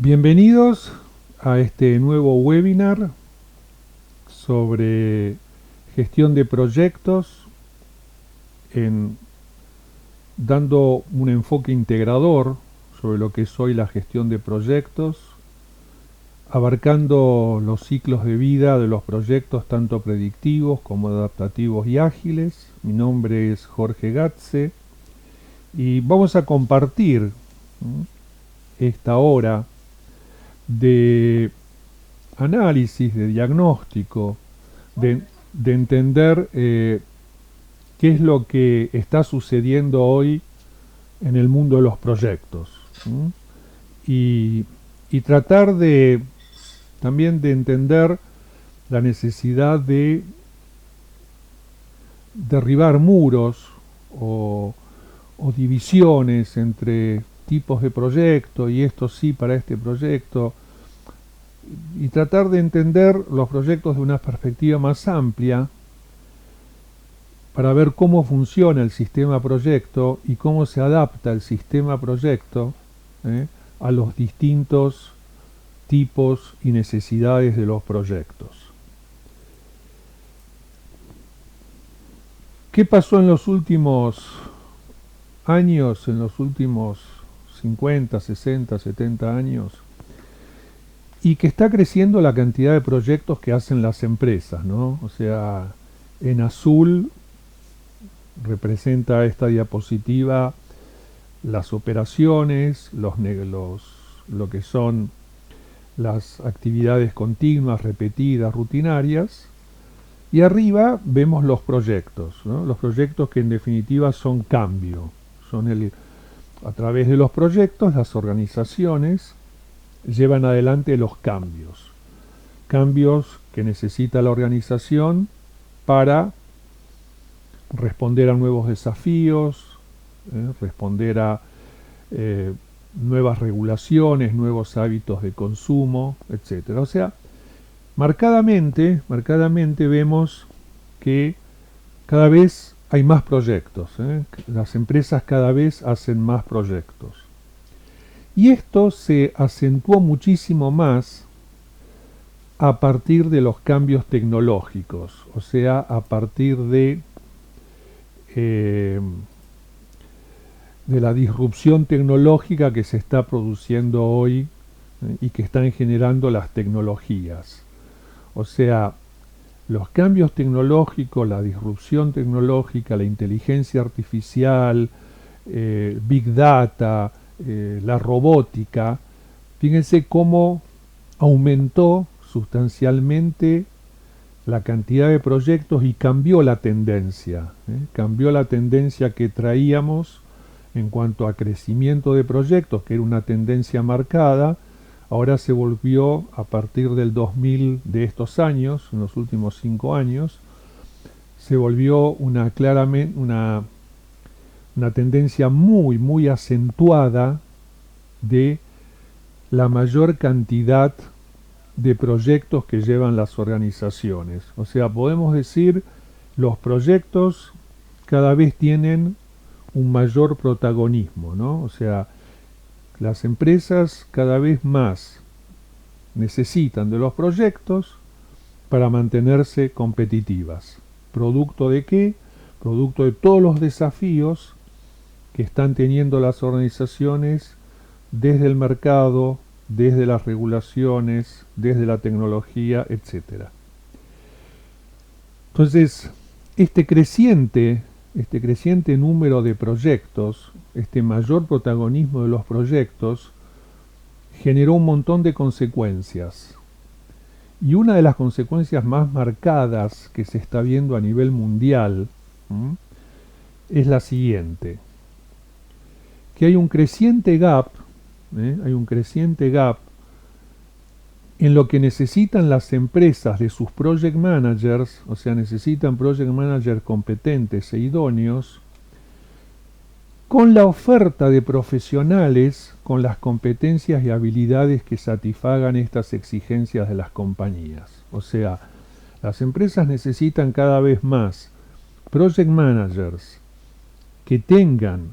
Bienvenidos a este nuevo webinar sobre gestión de proyectos, dando un enfoque integrador sobre lo que es hoy la gestión de proyectos, abarcando los ciclos de vida de los proyectos tanto predictivos como adaptativos y ágiles. Mi nombre es Jorge Gatze y vamos a compartir esta hora de análisis, de diagnóstico, de entender qué es lo que está sucediendo hoy en el mundo de los proyectos, y tratar también de entender la necesidad de derribar muros o divisiones entre tipos de proyecto, y esto sí para este proyecto, y tratar de entender los proyectos de una perspectiva más amplia para ver cómo funciona el sistema proyecto y cómo se adapta el sistema proyecto a los distintos tipos y necesidades de los proyectos. ¿Qué pasó en los últimos años, en los últimos 50, 60, 70 años? Y que está creciendo la cantidad de proyectos que hacen las empresas, ¿no? O sea, en azul representa esta diapositiva las operaciones, lo que son las actividades continuas, repetidas, rutinarias, y arriba vemos los proyectos, ¿no? Los proyectos que en definitiva son cambio, a través de los proyectos las organizaciones llevan adelante los cambios que necesita la organización para responder a nuevos desafíos, responder a nuevas regulaciones, nuevos hábitos de consumo, etc. O sea, marcadamente vemos que cada vez hay más proyectos, las empresas cada vez hacen más proyectos. Y esto se acentuó muchísimo más a partir de los cambios tecnológicos, o sea, a partir de la disrupción tecnológica que se está produciendo hoy y que están generando las tecnologías. O sea, los cambios tecnológicos, la disrupción tecnológica, la inteligencia artificial, Big Data, la robótica, fíjense cómo aumentó sustancialmente la cantidad de proyectos y cambió la tendencia que traíamos en cuanto a crecimiento de proyectos, que era una tendencia marcada. Ahora se volvió, a partir del 2000 de estos años, en los últimos 5 años, se volvió claramente una tendencia muy acentuada de la mayor cantidad de proyectos que llevan las organizaciones. O sea, podemos decir, los proyectos cada vez tienen un mayor protagonismo, ¿no? O sea, las empresas cada vez más necesitan de los proyectos para mantenerse competitivas. ¿Producto de qué? Producto de todos los desafíos que están teniendo las organizaciones desde el mercado, desde las regulaciones, desde la tecnología, etc. Entonces, este creciente número de proyectos, este mayor protagonismo de los proyectos, generó un montón de consecuencias. Y una de las consecuencias más marcadas que se está viendo a nivel mundial es la siguiente: que hay un creciente gap en lo que necesitan las empresas de sus project managers, o sea, necesitan project managers competentes e idóneos, con la oferta de profesionales con las competencias y habilidades que satisfagan estas exigencias de las compañías. O sea, las empresas necesitan cada vez más project managers que tengan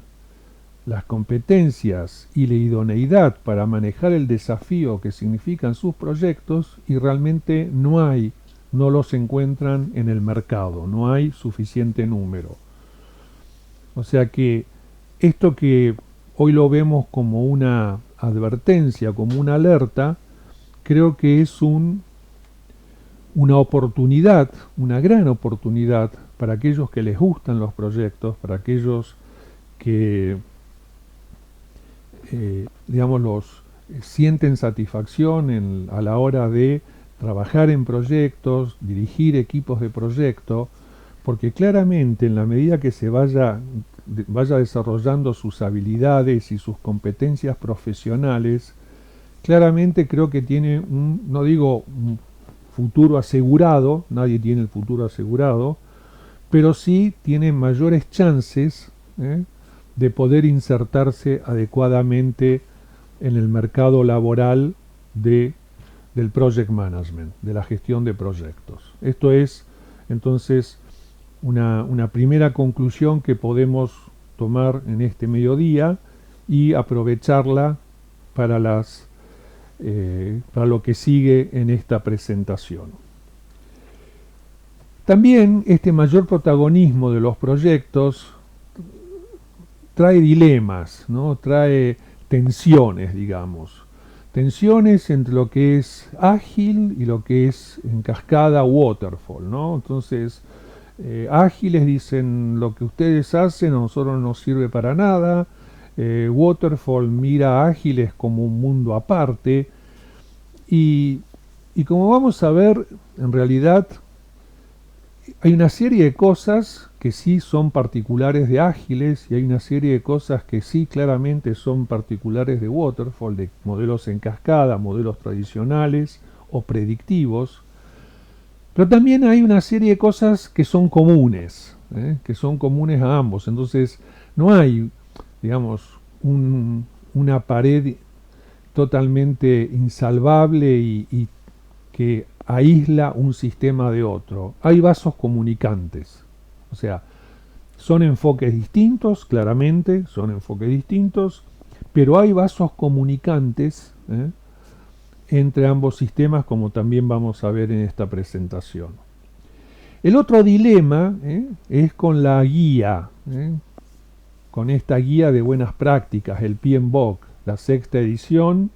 las competencias y la idoneidad para manejar el desafío que significan sus proyectos y realmente no los encuentran en el mercado, no hay suficiente número. O sea que esto que hoy lo vemos como una advertencia, como una alerta, creo que es una oportunidad, una gran oportunidad para aquellos que les gustan los proyectos, para aquellos que, digamos, los sienten satisfacción a la hora de trabajar en proyectos, dirigir equipos de proyecto, porque claramente en la medida que se vaya desarrollando sus habilidades y sus competencias profesionales, claramente creo que tiene no digo un futuro asegurado, nadie tiene el futuro asegurado, pero sí tiene mayores chances de poder insertarse adecuadamente en el mercado laboral del project management, de la gestión de proyectos. Esto es entonces una primera conclusión que podemos tomar en este mediodía y aprovecharla para para lo que sigue en esta presentación. También este mayor protagonismo de los proyectos trae dilemas, ¿no? Trae tensiones, digamos. Tensiones entre lo que es ágil y lo que es en cascada waterfall, ¿no? Entonces, ágiles dicen lo que ustedes hacen a nosotros no nos sirve para nada. Waterfall mira a ágiles como un mundo aparte. Y como vamos a ver, en realidad hay una serie de cosas que sí son particulares de ágiles y hay una serie de cosas que sí claramente son particulares de waterfall, de modelos en cascada, modelos tradicionales o predictivos. Pero también hay una serie de cosas que son comunes a ambos. Entonces no hay, digamos, una pared totalmente insalvable y que aísla un sistema de otro. Hay vasos comunicantes. O sea, son enfoques distintos, claramente, son enfoques distintos, pero hay vasos comunicantes entre ambos sistemas, como también vamos a ver en esta presentación. El otro dilema es con la guía, con esta guía de buenas prácticas, el PMBOK, la sexta edición,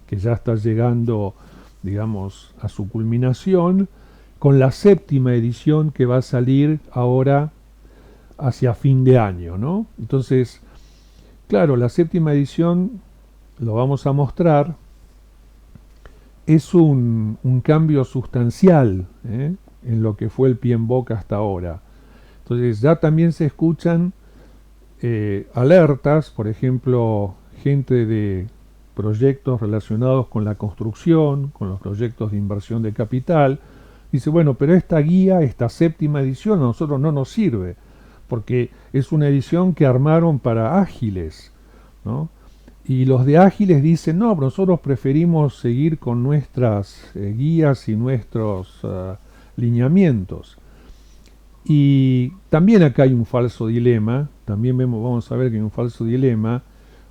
que ya está llegando, digamos, a su culminación, con la séptima edición que va a salir ahora hacia fin de año, ¿no? Entonces, claro, la séptima edición, lo vamos a mostrar, es un cambio sustancial en lo que fue el PMBOK hasta ahora. Entonces ya también se escuchan alertas, por ejemplo, gente de proyectos relacionados con la construcción, con los proyectos de inversión de capital, dice, bueno, pero esta guía, esta séptima edición a nosotros no nos sirve, porque es una edición que armaron para ágiles, ¿no? Y los de ágiles dicen, no, pero nosotros preferimos seguir con nuestras guías y nuestros lineamientos. Y también acá hay un falso dilema, también vamos a ver que hay un falso dilema,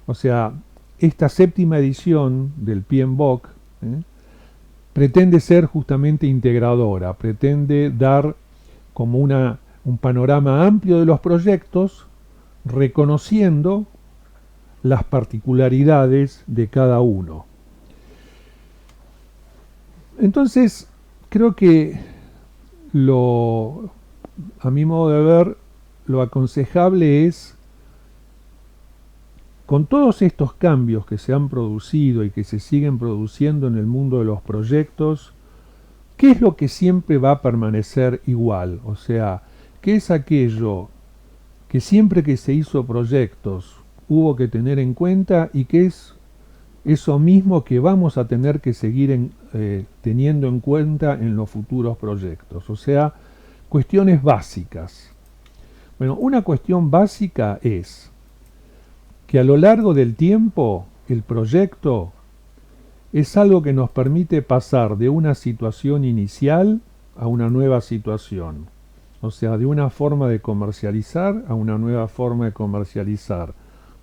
o sea, esta séptima edición del PMBOK pretende ser justamente integradora, pretende dar como un panorama amplio de los proyectos, reconociendo las particularidades de cada uno. Entonces, creo que a mi modo de ver, lo aconsejable es, con todos estos cambios que se han producido y que se siguen produciendo en el mundo de los proyectos, ¿qué es lo que siempre va a permanecer igual? O sea, ¿qué es aquello que siempre que se hizo proyectos hubo que tener en cuenta y qué es eso mismo que vamos a tener que seguir teniendo en cuenta en los futuros proyectos? O sea, cuestiones básicas. Bueno, una cuestión básica es que a lo largo del tiempo el proyecto es algo que nos permite pasar de una situación inicial a una nueva situación. O sea, de una forma de comercializar a una nueva forma de comercializar.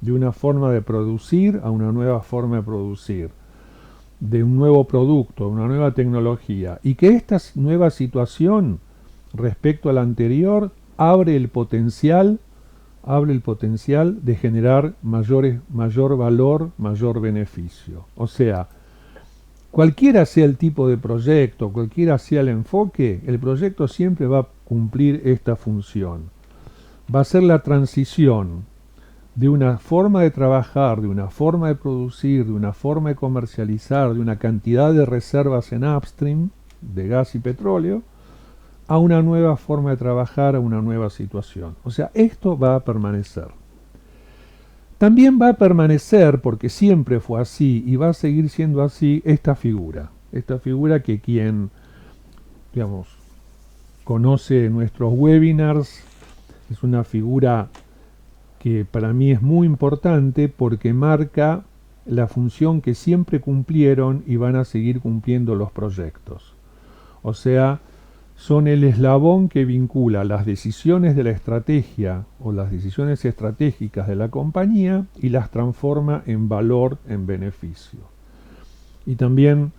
de una forma de producir a una nueva forma de producir, de un nuevo producto, una nueva tecnología, y que esta nueva situación respecto a la anterior abre el potencial de generar mayor valor, mayor beneficio. O sea, cualquiera sea el tipo de proyecto, cualquiera sea el enfoque, el proyecto siempre va a cumplir esta función. Va a ser la transición de una forma de trabajar, de una forma de producir, de una forma de comercializar, de una cantidad de reservas en upstream de gas y petróleo, a una nueva forma de trabajar, a una nueva situación. O sea, esto va a permanecer. También va a permanecer, porque siempre fue así y va a seguir siendo así, esta figura que quien, digamos, conoce nuestros webinars, es una figura que para mí es muy importante porque marca la función que siempre cumplieron y van a seguir cumpliendo los proyectos. O sea, son el eslabón que vincula las decisiones de la estrategia o las decisiones estratégicas de la compañía y las transforma en valor, en beneficio. Y también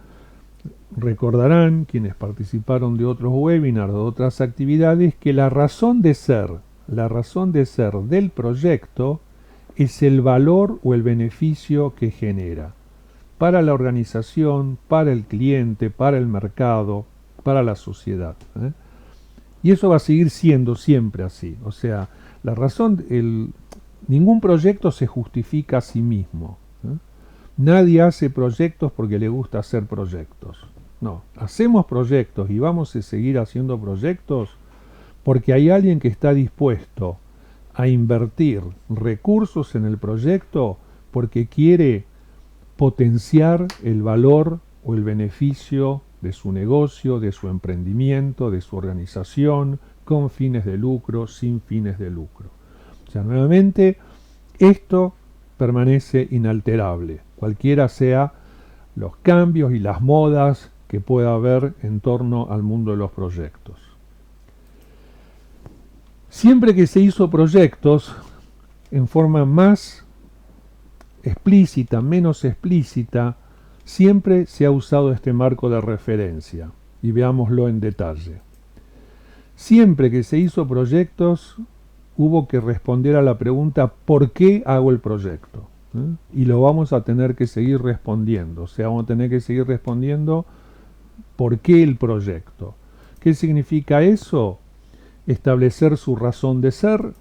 recordarán quienes participaron de otros webinars, de otras actividades, que la razón de ser del proyecto es el valor o el beneficio que genera para la organización, para el cliente, para el mercado, para la sociedad. Y eso va a seguir siendo siempre así. O sea, ningún proyecto se justifica a sí mismo. Nadie hace proyectos porque le gusta hacer proyectos. No, hacemos proyectos y vamos a seguir haciendo proyectos porque hay alguien que está dispuesto a invertir recursos en el proyecto porque quiere potenciar el valor o el beneficio de su negocio, de su emprendimiento, de su organización, con fines de lucro, sin fines de lucro. O sea, nuevamente, esto permanece inalterable, cualquiera sea los cambios y las modas que pueda haber en torno al mundo de los proyectos. Siempre que se hizo proyectos en forma más explícita, menos explícita, siempre se ha usado este marco de referencia, y veámoslo en detalle. Siempre que se hizo proyectos, hubo que responder a la pregunta ¿por qué hago el proyecto? Y lo vamos a tener que seguir respondiendo, o sea, vamos a tener que seguir respondiendo ¿por qué el proyecto? ¿Qué significa eso? Establecer su razón de ser,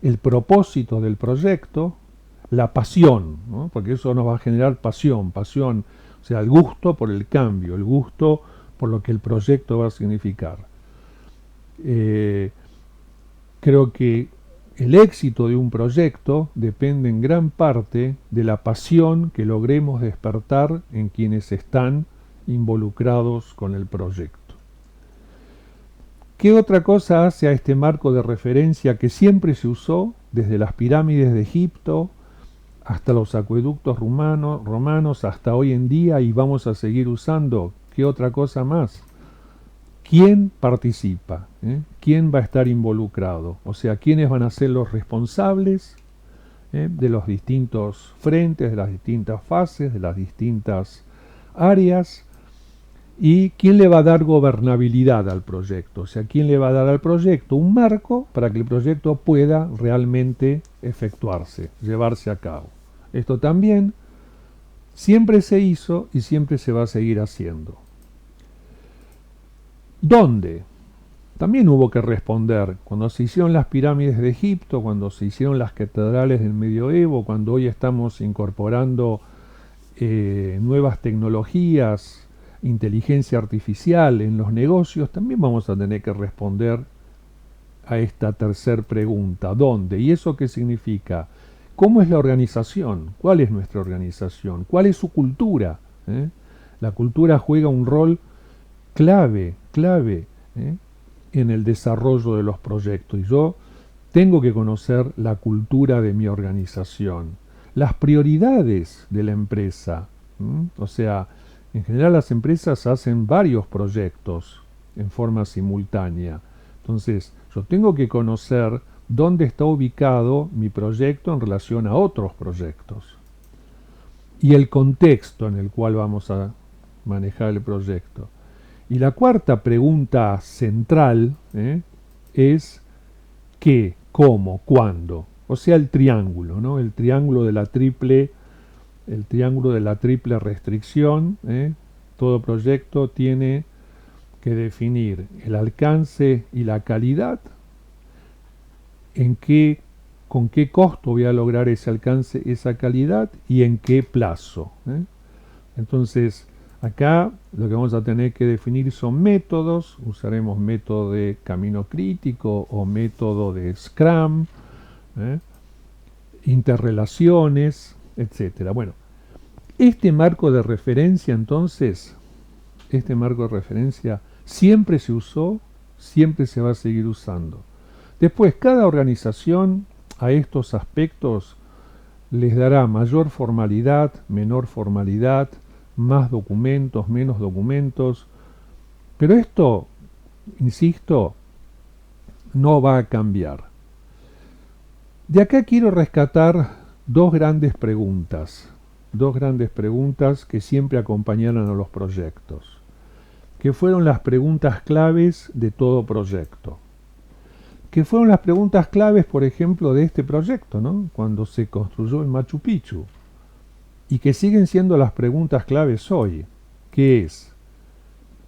el propósito del proyecto, la pasión, ¿no? Porque eso nos va a generar pasión, o sea, el gusto por el cambio, el gusto por lo que el proyecto va a significar. Creo que el éxito de un proyecto depende en gran parte de la pasión que logremos despertar en quienes están involucrados con el proyecto. ¿Qué otra cosa hace a este marco de referencia que siempre se usó desde las pirámides de Egipto hasta los acueductos romanos, hasta hoy en día, y vamos a seguir usando? ¿Qué otra cosa más? ¿Quién participa? ¿Quién va a estar involucrado? O sea, ¿quiénes van a ser los responsables de los distintos frentes, de las distintas fases, de las distintas áreas? ¿Y quién le va a dar gobernabilidad al proyecto? O sea, ¿quién le va a dar al proyecto un marco para que el proyecto pueda realmente efectuarse, llevarse a cabo? Esto también siempre se hizo y siempre se va a seguir haciendo. ¿Dónde? También hubo que responder. Cuando se hicieron las pirámides de Egipto, cuando se hicieron las catedrales del medioevo, cuando hoy estamos incorporando nuevas tecnologías, inteligencia artificial en los negocios, también vamos a tener que responder a esta tercera pregunta, ¿dónde? ¿Y eso qué significa? ¿Cómo es la organización? ¿Cuál es nuestra organización? ¿Cuál es su cultura? La cultura juega un rol clave en el desarrollo de los proyectos, y yo tengo que conocer la cultura de mi organización, las prioridades de la empresa. O sea, en general las empresas hacen varios proyectos en forma simultánea. Entonces, yo tengo que conocer dónde está ubicado mi proyecto en relación a otros proyectos y el contexto en el cual vamos a manejar el proyecto. Y la cuarta pregunta central es qué, cómo, cuándo. O sea, el triángulo, ¿no? El triángulo de la triple restricción. Todo proyecto tiene que definir el alcance y la calidad, con qué costo voy a lograr ese alcance, esa calidad y en qué plazo. Entonces, acá lo que vamos a tener que definir son métodos. Usaremos método de camino crítico o método de Scrum, interrelaciones, etcétera. Bueno, este marco de referencia entonces, siempre se usó, siempre se va a seguir usando. Después, cada organización a estos aspectos les dará mayor formalidad, menor formalidad, más documentos, menos documentos, pero esto, insisto, no va a cambiar. De acá quiero rescatar dos grandes preguntas que siempre acompañaron a los proyectos, que fueron las preguntas claves de todo proyecto, que fueron las preguntas claves, por ejemplo, de este proyecto, ¿no? Cuando se construyó el Machu Picchu, y que siguen siendo las preguntas claves hoy, que es,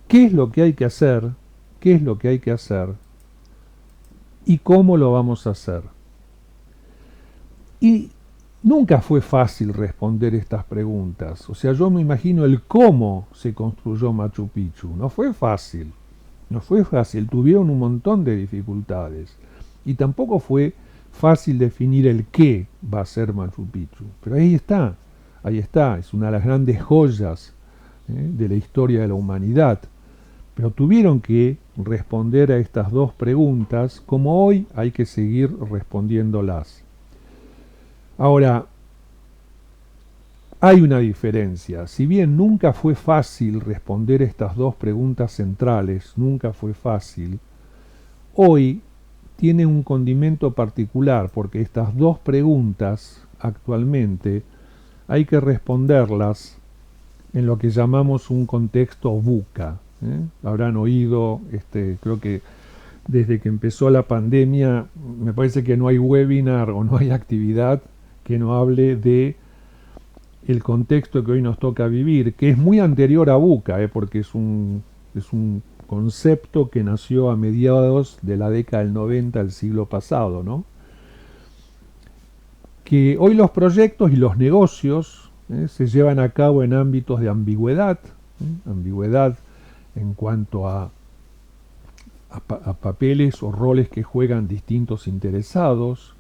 ¿qué es lo que hay que hacer? ¿Qué es lo que hay que hacer? ¿Y cómo lo vamos a hacer? Y nunca fue fácil responder estas preguntas. O sea, yo me imagino el cómo se construyó Machu Picchu. No fue fácil. Tuvieron un montón de dificultades. Y tampoco fue fácil definir el qué va a ser Machu Picchu. Pero ahí está, es una de las grandes joyas de la historia de la humanidad. Pero tuvieron que responder a estas dos preguntas, como hoy hay que seguir respondiéndolas. Ahora, hay una diferencia. Si bien nunca fue fácil responder estas dos preguntas centrales, nunca fue fácil, hoy tiene un condimento particular, porque estas dos preguntas actualmente hay que responderlas en lo que llamamos un contexto VUCA. Habrán oído, creo que desde que empezó la pandemia, me parece que no hay webinar o no hay actividad que no hable de el contexto que hoy nos toca vivir, que es muy anterior a VUCA, porque es un concepto que nació a mediados de la década del 90 del siglo pasado, ¿no? Que hoy los proyectos y los negocios se llevan a cabo en ámbitos de ambigüedad, ambigüedad en cuanto a papeles o roles que juegan distintos interesados,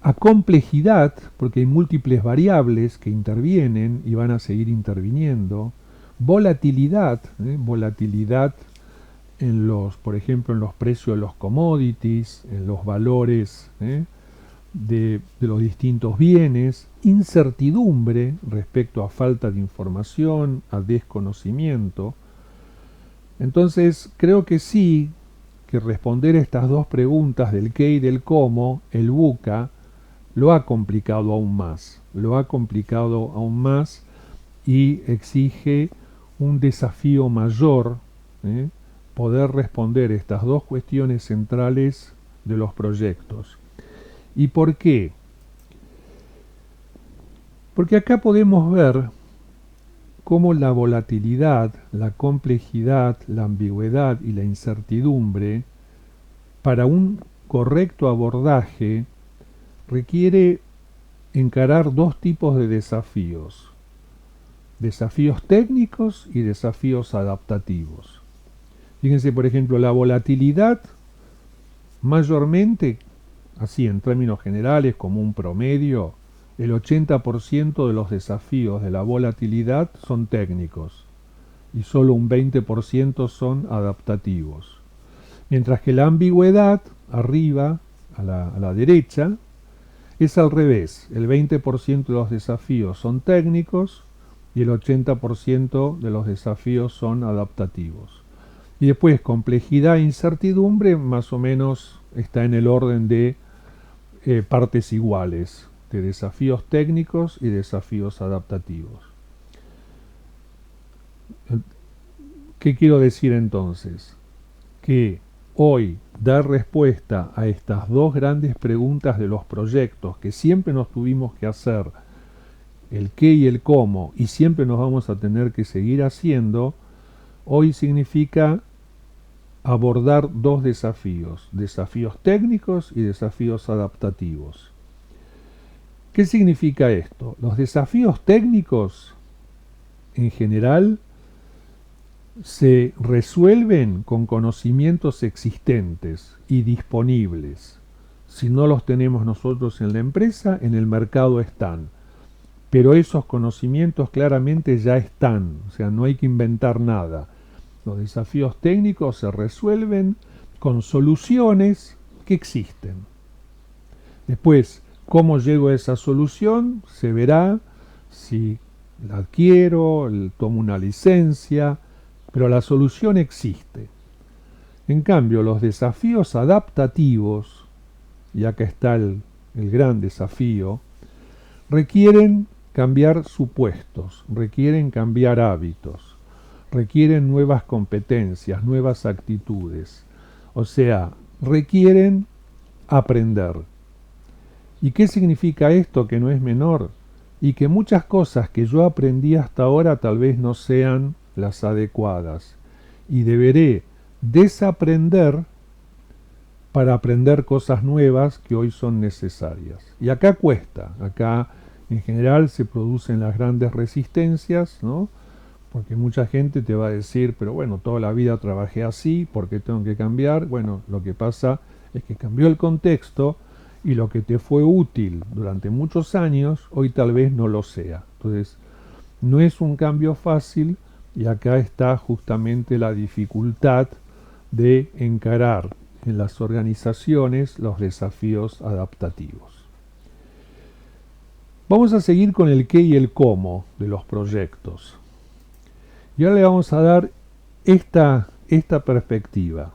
a complejidad, porque hay múltiples variables que intervienen y van a seguir interviniendo, volatilidad, volatilidad en por ejemplo, en los precios de los commodities, en los valores de los distintos bienes, incertidumbre respecto a falta de información, a desconocimiento. Entonces, creo que sí, que responder estas dos preguntas del qué y del cómo, el VUCA, lo ha complicado aún más y exige un desafío mayor, poder responder estas dos cuestiones centrales de los proyectos. ¿Y por qué? Porque acá podemos ver cómo la volatilidad, la complejidad, la ambigüedad y la incertidumbre, para un correcto abordaje, requiere encarar dos tipos de desafíos: desafíos técnicos y desafíos adaptativos. Fíjense, por ejemplo, la volatilidad, mayormente, así en términos generales, como un promedio, el 80% de los desafíos de la volatilidad son técnicos y solo un 20% son adaptativos. Mientras que la ambigüedad, arriba, a la derecha, es al revés. El 20% de los desafíos son técnicos y el 80% de los desafíos son adaptativos. Y después complejidad e incertidumbre más o menos está en el orden de partes iguales, de desafíos técnicos y desafíos adaptativos. ¿Qué quiero decir entonces? Que hoy dar respuesta a estas dos grandes preguntas de los proyectos que siempre nos tuvimos que hacer, el qué y el cómo, y siempre nos vamos a tener que seguir haciendo, hoy significa abordar dos desafíos, desafíos técnicos y desafíos adaptativos. ¿Qué significa esto? Los desafíos técnicos, en general, se resuelven con conocimientos existentes y disponibles. Si no los tenemos nosotros en la empresa, en el mercado están. Pero esos conocimientos claramente ya están, o sea, no hay que inventar nada. Los desafíos técnicos se resuelven con soluciones que existen. Después, cómo llego a esa solución, se verá si la adquiero, tomo una licencia, pero la solución existe. En cambio, los desafíos adaptativos, y acá está el gran desafío, requieren cambiar supuestos, requieren cambiar hábitos, requieren nuevas competencias, nuevas actitudes. O sea, requieren aprender. ¿Y qué significa esto? Que no es menor. Y que muchas cosas que yo aprendí hasta ahora tal vez no sean las adecuadas. Y deberé desaprender para aprender cosas nuevas que hoy son necesarias. Y acá cuesta, acá en general se producen las grandes resistencias, ¿no? Porque mucha gente te va a decir, pero bueno, toda la vida trabajé así, ¿por qué tengo que cambiar? Bueno, lo que pasa es que cambió el contexto y lo que te fue útil durante muchos años, hoy tal vez no lo sea. Entonces, no es un cambio fácil y acá está justamente la dificultad de encarar en las organizaciones los desafíos adaptativos. Vamos a seguir con el qué y el cómo de los proyectos. Y ahora le vamos a dar esta perspectiva.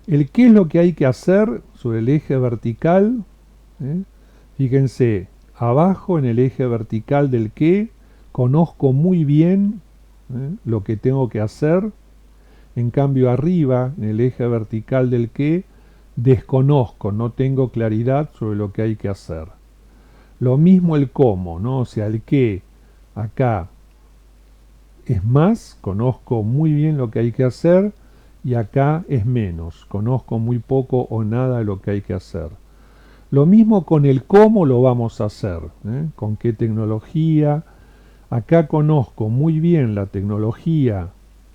El qué es lo que hay que hacer sobre el eje vertical. Fíjense, abajo en el eje vertical del qué, conozco muy bien lo que tengo que hacer. En cambio, arriba, en el eje vertical del qué, desconozco, no tengo claridad sobre lo que hay que hacer. Lo mismo el cómo, ¿no? O sea, el qué acá es más, conozco muy bien lo que hay que hacer, y acá es menos, conozco muy poco o nada de lo que hay que hacer. Lo mismo con el cómo lo vamos a hacer, con qué tecnología. Acá conozco muy bien la tecnología,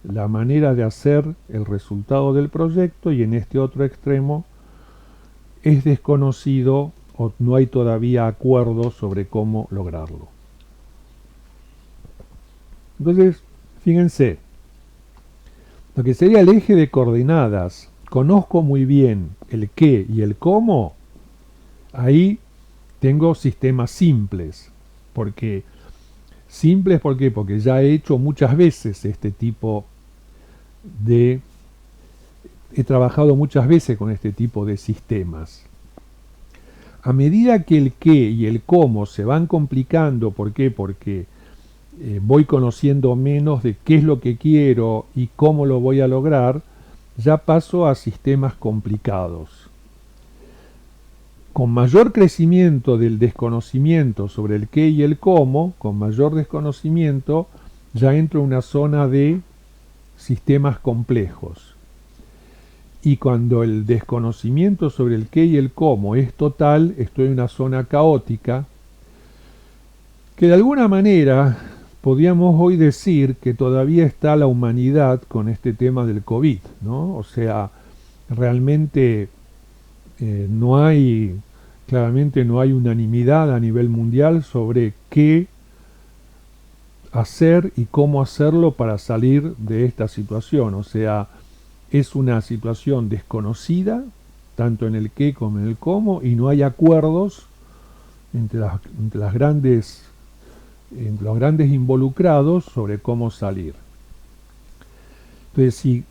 la manera de hacer el resultado del proyecto, y en este otro extremo es desconocido o no hay todavía acuerdo sobre cómo lograrlo. Entonces, fíjense, lo que sería el eje de coordenadas, conozco muy bien el qué y el cómo, ahí tengo sistemas simples. ¿Por qué? Simples, ¿por qué? Porque ya he hecho muchas veces este tipo de... He trabajado muchas veces con este tipo de sistemas. A medida que el qué y el cómo se van complicando, ¿por qué? Porque voy conociendo menos de qué es lo que quiero y cómo lo voy a lograr, ya paso a sistemas complicados. Con mayor crecimiento del desconocimiento sobre el qué y el cómo, con mayor desconocimiento, ya entro en una zona de sistemas complejos. Y cuando el desconocimiento sobre el qué y el cómo es total, estoy en una zona caótica, que de alguna manera podríamos hoy decir que todavía está la humanidad con este tema del COVID, ¿no? O sea, realmente claramente no hay unanimidad a nivel mundial sobre qué hacer y cómo hacerlo para salir de esta situación. O sea, es una situación desconocida, tanto en el qué como en el cómo, y no hay acuerdos entre los grandes involucrados sobre cómo salir. Entonces, si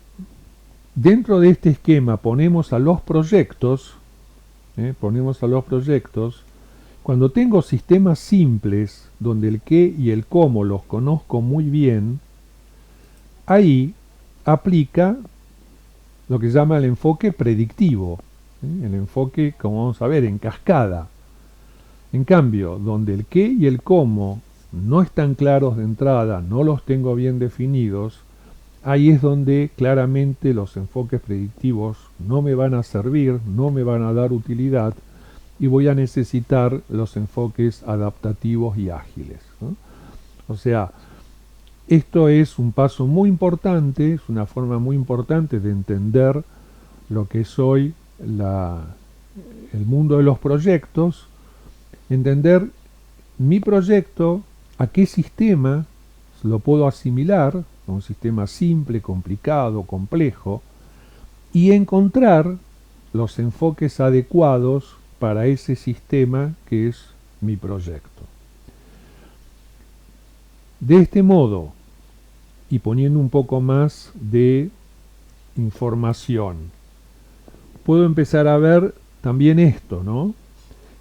dentro de este esquema ponemos a los proyectos, cuando tengo sistemas simples, donde el qué y el cómo los conozco muy bien, ahí aplica lo que se llama el enfoque predictivo, el enfoque, como vamos a ver, en cascada. En cambio, donde el qué y el cómo no están claros de entrada, no los tengo bien definidos, ahí es donde claramente los enfoques predictivos no me van a servir, no me van a dar utilidad, y voy a necesitar los enfoques adaptativos y ágiles, ¿no? O sea, esto es un paso muy importante, es una forma muy importante de entender lo que es hoy el mundo de los proyectos, entender mi proyecto, a qué sistema lo puedo asimilar, un sistema simple, complicado, complejo, y encontrar los enfoques adecuados para ese sistema que es mi proyecto. De este modo, y poniendo un poco más de información, puedo empezar a ver también esto, ¿no?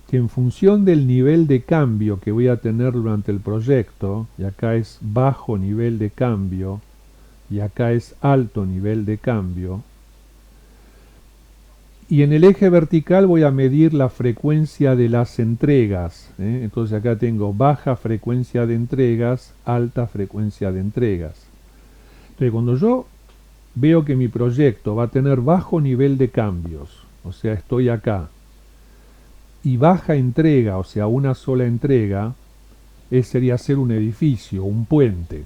Que en función del nivel de cambio que voy a tener durante el proyecto, y acá es bajo nivel de cambio, y acá es alto nivel de cambio, y en el eje vertical voy a medir la frecuencia de las entregas, ¿eh? Entonces acá tengo baja frecuencia de entregas, alta frecuencia de entregas. Entonces cuando yo veo que mi proyecto va a tener bajo nivel de cambios, o sea, estoy acá, y baja entrega, o sea, una sola entrega, sería ser un edificio, un puente,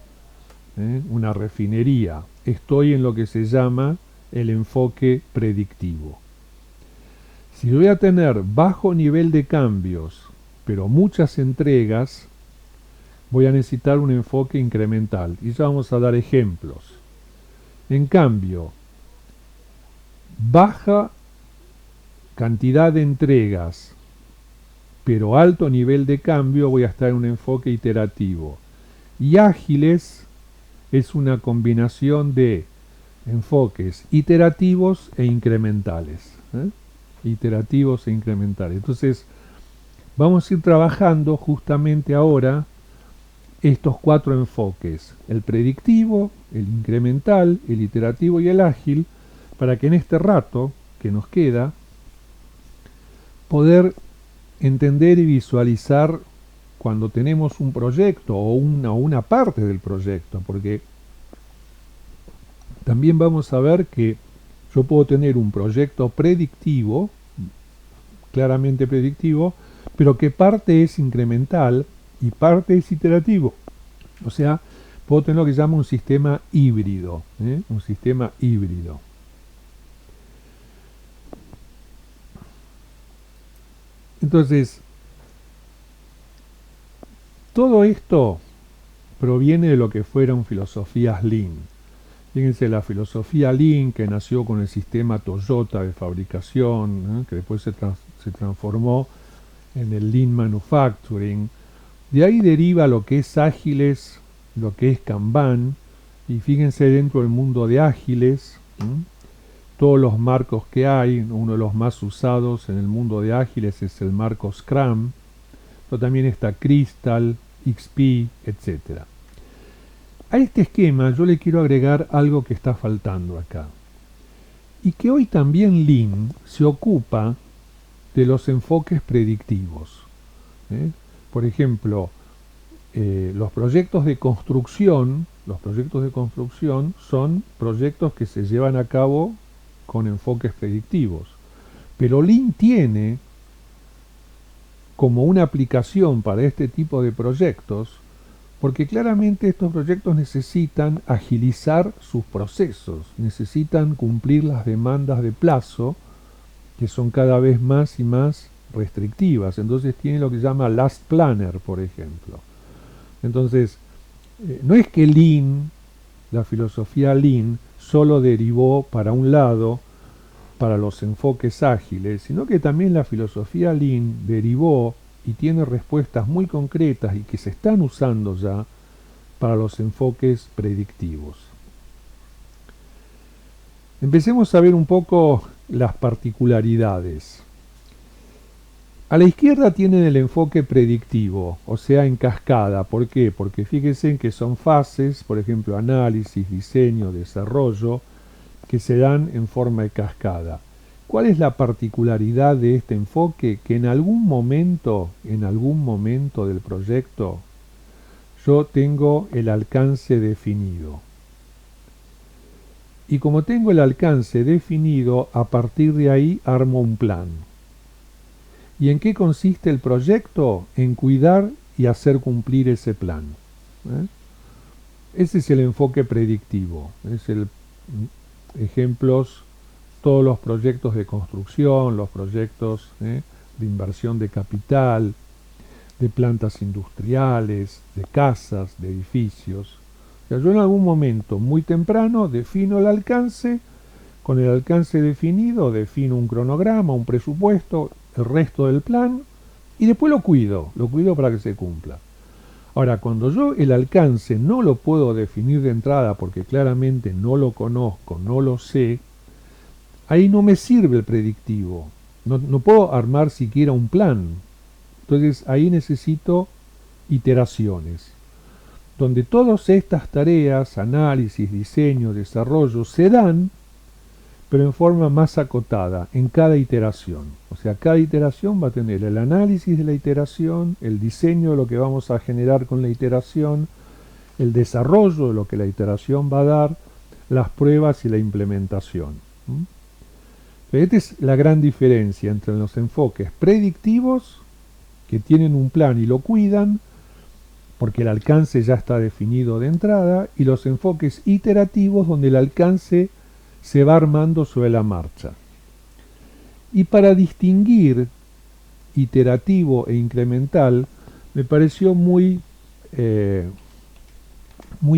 una refinería. Estoy en lo que se llama el enfoque predictivo. Si voy a tener bajo nivel de cambios, pero muchas entregas, voy a necesitar un enfoque incremental. Y ya vamos a dar ejemplos. En cambio, baja cantidad de entregas, pero alto nivel de cambio, voy a estar en un enfoque iterativo. Y ágiles es una combinación de enfoques iterativos e incrementales. Iterativos e incrementales. Entonces, vamos a ir trabajando justamente ahora estos cuatro enfoques: el predictivo, el incremental, el iterativo y el ágil, para que en este rato que nos queda poder entender y visualizar cuando tenemos un proyecto o una parte del proyecto, porque también vamos a ver que yo puedo tener un proyecto predictivo, claramente predictivo, pero que parte es incremental y parte es iterativo. O sea, puedo tener lo que se llama un sistema híbrido, un sistema híbrido. Entonces, todo esto proviene de lo que fueron filosofías Lean. Fíjense, la filosofía Lean, que nació con el sistema Toyota de fabricación, que después se transformó en el Lean Manufacturing. De ahí deriva lo que es ágiles, lo que es Kanban, y fíjense dentro del mundo de ágiles, todos los marcos que hay. Uno de los más usados en el mundo de ágiles es el marco Scrum, pero también está Crystal, XP, etc. A este esquema yo le quiero agregar algo que está faltando acá, y que hoy también Lean se ocupa de los enfoques predictivos. Por ejemplo, los proyectos de construcción son proyectos que se llevan a cabo con enfoques predictivos, pero Lean tiene como una aplicación para este tipo de proyectos, porque claramente estos proyectos necesitan agilizar sus procesos, necesitan cumplir las demandas de plazo, que son cada vez más y más restrictivas. Entonces tiene lo que se llama Last Planner, por ejemplo. Entonces, no es que Lean, la filosofía Lean, solo derivó para un lado, para los enfoques ágiles, sino que también la filosofía Lean derivó y tiene respuestas muy concretas y que se están usando ya para los enfoques predictivos. Empecemos a ver un poco las particularidades. A la izquierda tienen el enfoque predictivo, o sea, en cascada. ¿Por qué? Porque fíjense que son fases, por ejemplo, análisis, diseño, desarrollo, que se dan en forma de cascada. ¿Cuál es la particularidad de este enfoque? Que en algún momento del proyecto, yo tengo el alcance definido. Y como tengo el alcance definido, a partir de ahí armo un plan. ¿Y en qué consiste el proyecto? En cuidar y hacer cumplir ese plan. Ese es el enfoque predictivo. Es el ejemplos, todos los proyectos de construcción, los proyectos de inversión de capital, de plantas industriales, de casas, de edificios. O sea, yo en algún momento muy temprano defino el alcance, con el alcance definido defino un cronograma, un presupuesto, el resto del plan, y después lo cuido para que se cumpla. Ahora, cuando yo el alcance no lo puedo definir de entrada porque claramente no lo conozco, no lo sé, ahí no me sirve el predictivo. No puedo armar siquiera un plan. Entonces ahí necesito iteraciones, donde todas estas tareas, análisis, diseño, desarrollo, se dan, pero en forma más acotada, en cada iteración. O sea, cada iteración va a tener el análisis de la iteración, el diseño de lo que vamos a generar con la iteración, el desarrollo de lo que la iteración va a dar, las pruebas y la implementación. Esta es la gran diferencia entre los enfoques predictivos, que tienen un plan y lo cuidan, porque el alcance ya está definido de entrada, y los enfoques iterativos, donde el alcance se va armando sobre la marcha. Y para distinguir iterativo e incremental, me pareció muy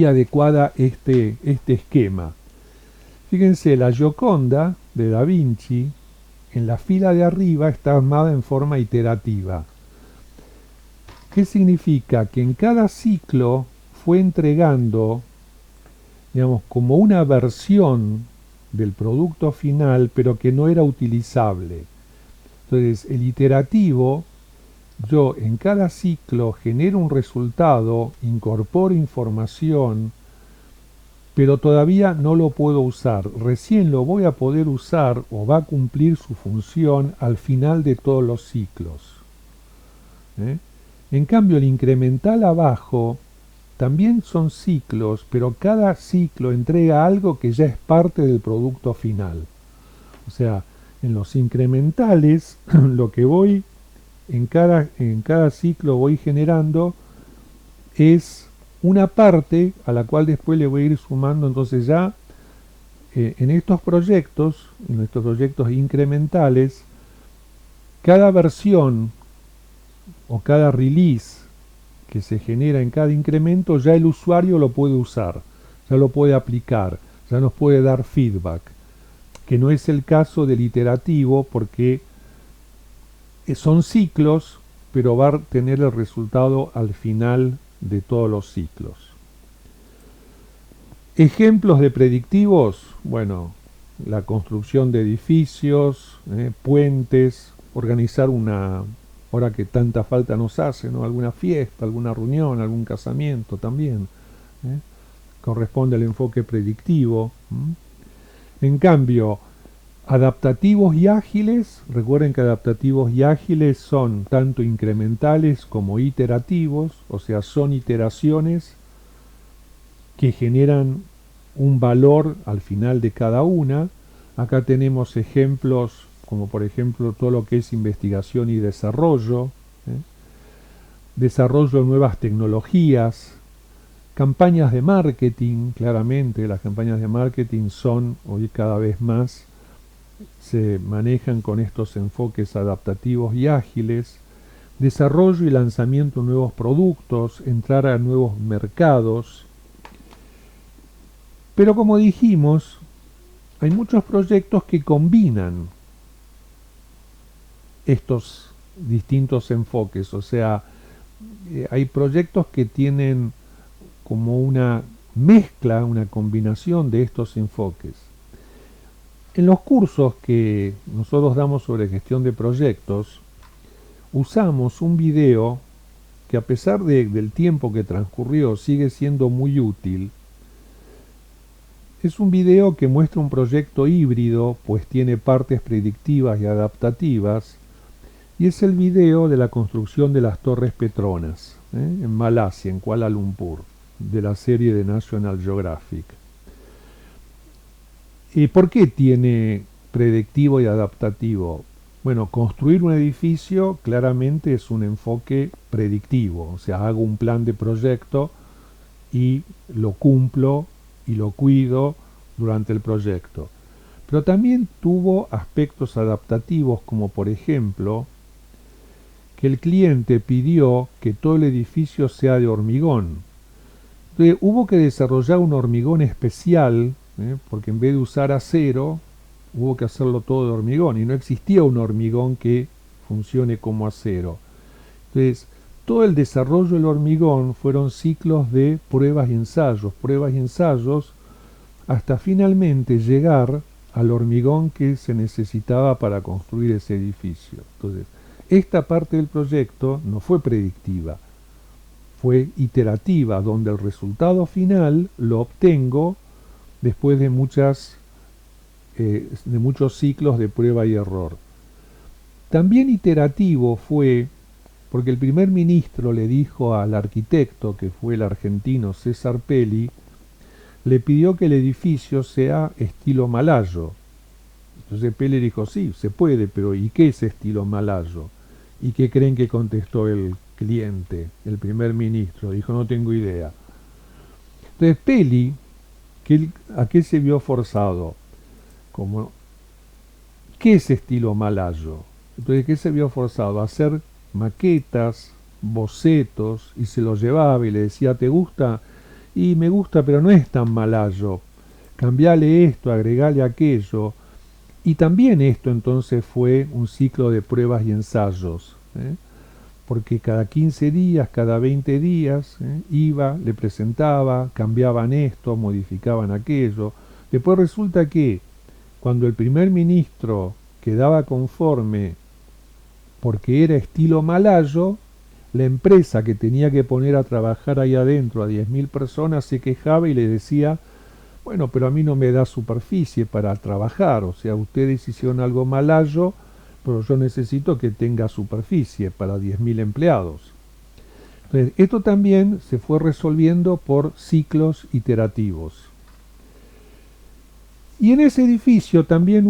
adecuada este esquema. Fíjense, la Gioconda de Da Vinci, en la fila de arriba está armada en forma iterativa. ¿Qué significa? Que en cada ciclo fue entregando, digamos, como una versión del producto final, pero que no era utilizable. Entonces, el iterativo, yo en cada ciclo genero un resultado, incorporo información, pero todavía no lo puedo usar. Recién lo voy a poder usar o va a cumplir su función al final de todos los ciclos. En cambio, el incremental abajo también son ciclos, pero cada ciclo entrega algo que ya es parte del producto final. O sea, en los incrementales, lo que voy en cada ciclo voy generando es una parte a la cual después le voy a ir sumando. Entonces ya en estos proyectos incrementales, cada versión o cada release que se genera en cada incremento, ya el usuario lo puede usar, ya lo puede aplicar, ya nos puede dar feedback, que no es el caso del iterativo, porque son ciclos, pero va a tener el resultado al final de todos los ciclos. Ejemplos de predictivos, bueno, la construcción de edificios, puentes, organizar ahora que tanta falta nos hace, ¿no? Alguna fiesta, alguna reunión, algún casamiento también, corresponde al enfoque predictivo. En cambio, adaptativos y ágiles, recuerden que adaptativos y ágiles son tanto incrementales como iterativos, o sea, son iteraciones que generan un valor al final de cada una. Acá tenemos ejemplos como por ejemplo todo lo que es investigación y desarrollo, desarrollo de nuevas tecnologías, campañas de marketing. Claramente las campañas de marketing son hoy cada vez más, se manejan con estos enfoques adaptativos y ágiles, desarrollo y lanzamiento de nuevos productos, entrar a nuevos mercados. Pero como dijimos, hay muchos proyectos que combinan estos distintos enfoques, o sea, hay proyectos que tienen como una mezcla, una combinación de estos enfoques. En los cursos que nosotros damos sobre gestión de proyectos, usamos un video que a pesar del tiempo que transcurrió sigue siendo muy útil. Es un video que muestra un proyecto híbrido, pues tiene partes predictivas y adaptativas, y es el video de la construcción de las Torres Petronas, en Malasia, en Kuala Lumpur, de la serie de National Geographic. ¿Y por qué tiene predictivo y adaptativo? Bueno, construir un edificio claramente es un enfoque predictivo, o sea, hago un plan de proyecto y lo cumplo y lo cuido durante el proyecto. Pero también tuvo aspectos adaptativos, como por ejemplo que el cliente pidió que todo el edificio sea de hormigón. Entonces, hubo que desarrollar un hormigón especial, porque en vez de usar acero, hubo que hacerlo todo de hormigón, y no existía un hormigón que funcione como acero. Entonces, todo el desarrollo del hormigón fueron ciclos de pruebas y ensayos, hasta finalmente llegar al hormigón que se necesitaba para construir ese edificio. Entonces, esta parte del proyecto no fue predictiva, fue iterativa, donde el resultado final lo obtengo después de muchos ciclos de prueba y error. También iterativo fue porque el primer ministro le dijo al arquitecto, que fue el argentino César Pelli, le pidió que el edificio sea estilo malayo. Entonces Pelli dijo, sí, se puede, pero ¿y qué es estilo malayo? ¿Y qué creen que contestó el cliente, el primer ministro? Dijo, no tengo idea. Entonces Pelli, ¿a qué se vio forzado? Como, ¿qué es estilo malayo? Entonces, ¿qué se vio forzado? A hacer maquetas, bocetos, y se los llevaba y le decía, ¿te gusta? Y me gusta, pero no es tan malayo. Cambiale esto, agregale aquello. Y también esto entonces fue un ciclo de pruebas y ensayos, porque cada 15 días, cada 20 días, iba, le presentaba, cambiaban esto, modificaban aquello. Después resulta que cuando el primer ministro quedaba conforme porque era estilo malayo, la empresa que tenía que poner a trabajar ahí adentro a 10.000 personas se quejaba y le decía, bueno, pero a mí no me da superficie para trabajar, o sea, ustedes hicieron algo malayo, pero yo necesito que tenga superficie para 10.000 empleados. Entonces, esto también se fue resolviendo por ciclos iterativos. Y en ese edificio también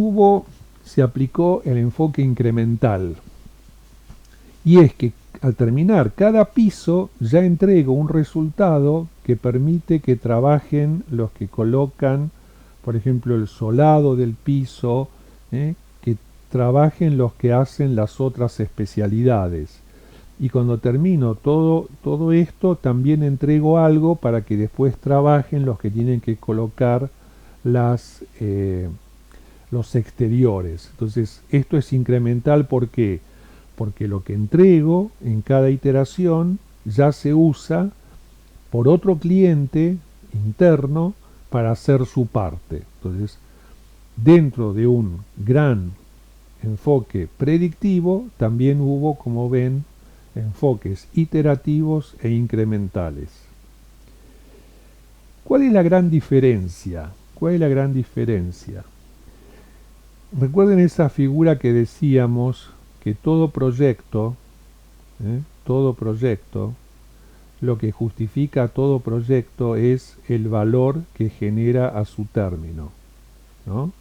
se aplicó el enfoque incremental. Y es que al terminar cada piso ya entrego un resultado que permite que trabajen los que colocan, por ejemplo, el solado del piso, que trabajen los que hacen las otras especialidades. Y cuando termino todo esto, también entrego algo para que después trabajen los que tienen que colocar los exteriores. Entonces, esto es incremental, ¿por qué? Porque lo que entrego en cada iteración ya se usa por otro cliente interno para hacer su parte. Entonces, dentro de un gran enfoque predictivo, también hubo, como ven, enfoques iterativos e incrementales. ¿Cuál es la gran diferencia? ¿Cuál es la gran diferencia? Recuerden esa figura que decíamos que todo proyecto, lo que justifica todo proyecto es el valor que genera a su término, ¿no?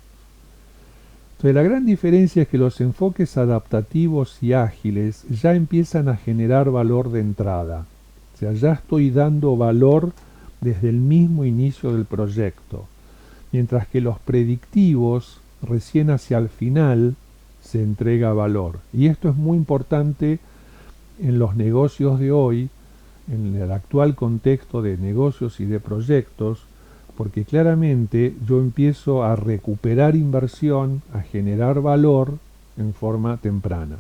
Entonces, la gran diferencia es que los enfoques adaptativos y ágiles ya empiezan a generar valor de entrada. O sea, ya estoy dando valor desde el mismo inicio del proyecto. Mientras que los predictivos, recién hacia el final, se entrega valor. Y esto es muy importante en los negocios de hoy, en el actual contexto de negocios y de proyectos, porque claramente yo empiezo a recuperar inversión, a generar valor en forma temprana.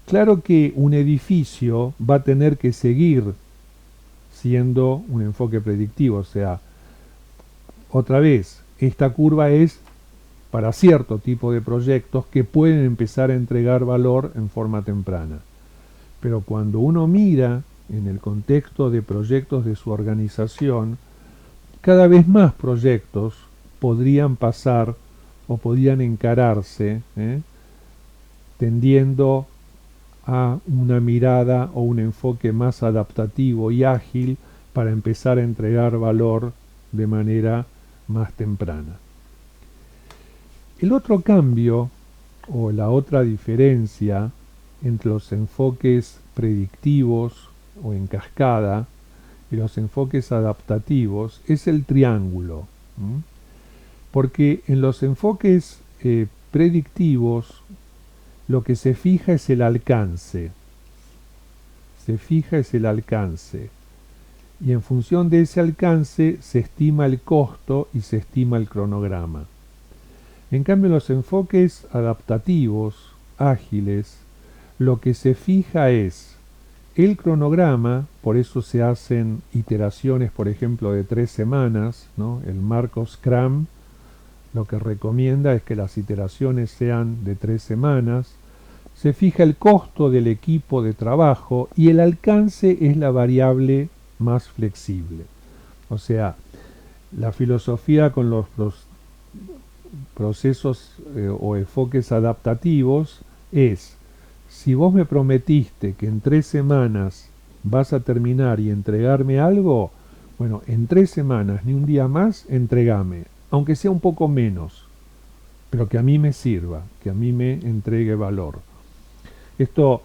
Claro que un edificio va a tener que seguir siendo un enfoque predictivo, o sea, otra vez, esta curva es para cierto tipo de proyectos que pueden empezar a entregar valor en forma temprana. Pero cuando uno mira en el contexto de proyectos de su organización, cada vez más proyectos podrían pasar o podrían encararse tendiendo a una mirada o un enfoque más adaptativo y ágil para empezar a entregar valor de manera más temprana. El otro cambio o la otra diferencia entre los enfoques predictivos o en cascada y los enfoques adaptativos es el triángulo. Porque en los enfoques predictivos lo que se fija es el alcance. Se fija es el alcance. Y en función de ese alcance se estima el costo y se estima el cronograma. En cambio, en los enfoques adaptativos, ágiles, lo que se fija es el cronograma, por eso se hacen iteraciones, por ejemplo, de 3 semanas, ¿no? El marco Scrum lo que recomienda es que las iteraciones sean de 3 semanas. Se fija el costo del equipo de trabajo y el alcance es la variable más flexible. O sea, la filosofía con los procesos o enfoques adaptativos es: si vos me prometiste que en 3 semanas vas a terminar y entregarme algo, bueno, en 3 semanas, ni un día más, entregame, aunque sea un poco menos, pero que a mí me sirva, que a mí me entregue valor. Esto,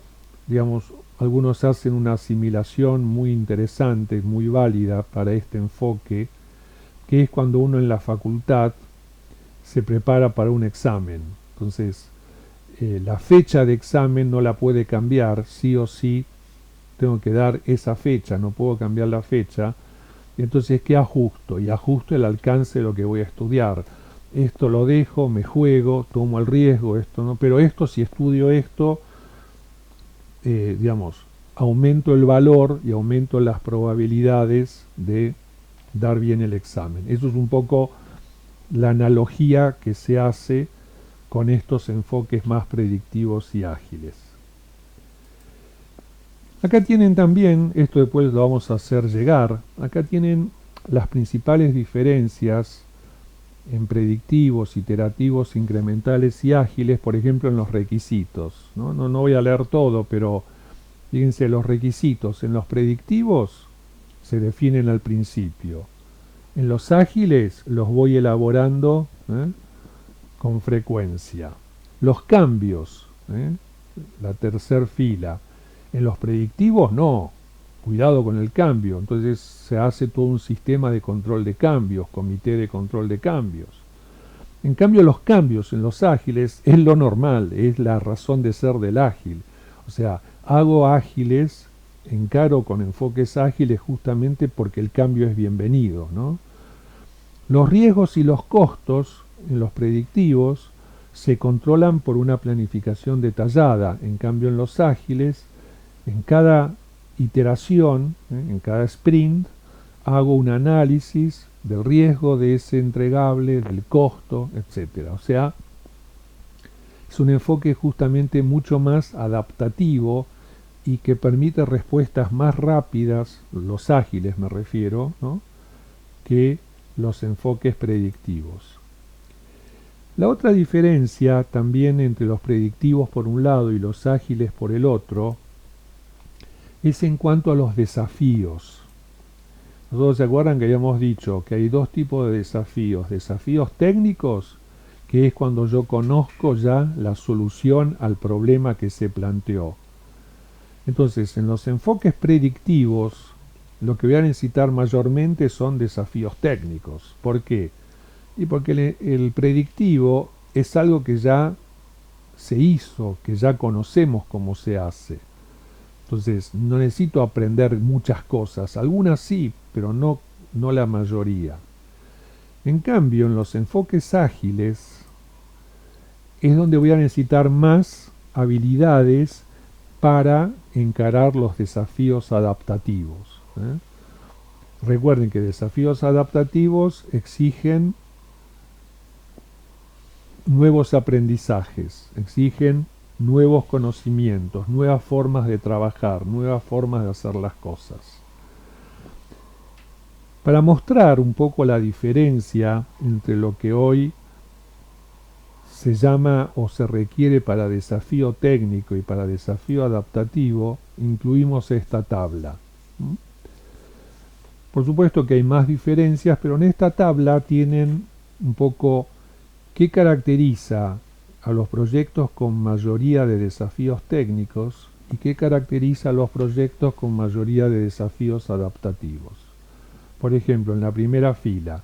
digamos, algunos hacen una asimilación muy interesante, muy válida para este enfoque, que es cuando uno en la facultad se prepara para un examen. Entonces, la fecha de examen no la puede cambiar, sí o sí tengo que dar esa fecha, no puedo cambiar la fecha. Y entonces, ¿qué ajusto? Y ajusto el alcance de lo que voy a estudiar. Esto lo dejo, me juego, tomo el riesgo, esto no, pero esto, si estudio esto, digamos, aumento el valor y aumento las probabilidades de dar bien el examen. Eso es un poco la analogía que se hace con estos enfoques más predictivos y ágiles. Acá tienen también, esto después lo vamos a hacer llegar, acá tienen las principales diferencias en predictivos, iterativos, incrementales y ágiles, por ejemplo en los requisitos. No voy a leer todo, pero fíjense, los requisitos en los predictivos se definen al principio. En los ágiles los voy elaborando con frecuencia. Los cambios, la tercera fila. En los predictivos no, cuidado con el cambio. Entonces se hace todo un sistema de control de cambios, comité de control de cambios. En cambio, los cambios en los ágiles es lo normal, es la razón de ser del ágil. O sea, hago ágiles, encaro con enfoques ágiles justamente porque el cambio es bienvenido, ¿no? Los riesgos y los costos en los predictivos se controlan por una planificación detallada. En cambio, en los ágiles, en cada iteración, en cada sprint, hago un análisis del riesgo de ese entregable, del costo, etc. O sea, es un enfoque justamente mucho más adaptativo y que permite respuestas más rápidas, los ágiles me refiero, ¿no?, que los enfoques predictivos. La otra diferencia también entre los predictivos por un lado y los ágiles por el otro es en cuanto a los desafíos. Nosotros se acuerdan que habíamos dicho que hay dos tipos de desafíos. Desafíos técnicos, que es cuando yo conozco ya la solución al problema que se planteó. Entonces, en los enfoques predictivos, lo que voy a necesitar mayormente son desafíos técnicos. ¿Por qué? Y porque el predictivo es algo que ya se hizo, que ya conocemos cómo se hace. Entonces, no necesito aprender muchas cosas, algunas sí, pero no la mayoría. En cambio, en los enfoques ágiles es donde voy a necesitar más habilidades para encarar los desafíos adaptativos. Recuerden que desafíos adaptativos exigen nuevos aprendizajes, exigen nuevos conocimientos, nuevas formas de trabajar, nuevas formas de hacer las cosas. Para mostrar un poco la diferencia entre lo que hoy se llama o se requiere para desafío técnico y para desafío adaptativo, incluimos esta tabla. Por supuesto que hay más diferencias, pero en esta tabla tienen un poco qué caracteriza a los proyectos con mayoría de desafíos técnicos y qué caracteriza a los proyectos con mayoría de desafíos adaptativos. Por ejemplo, en la primera fila,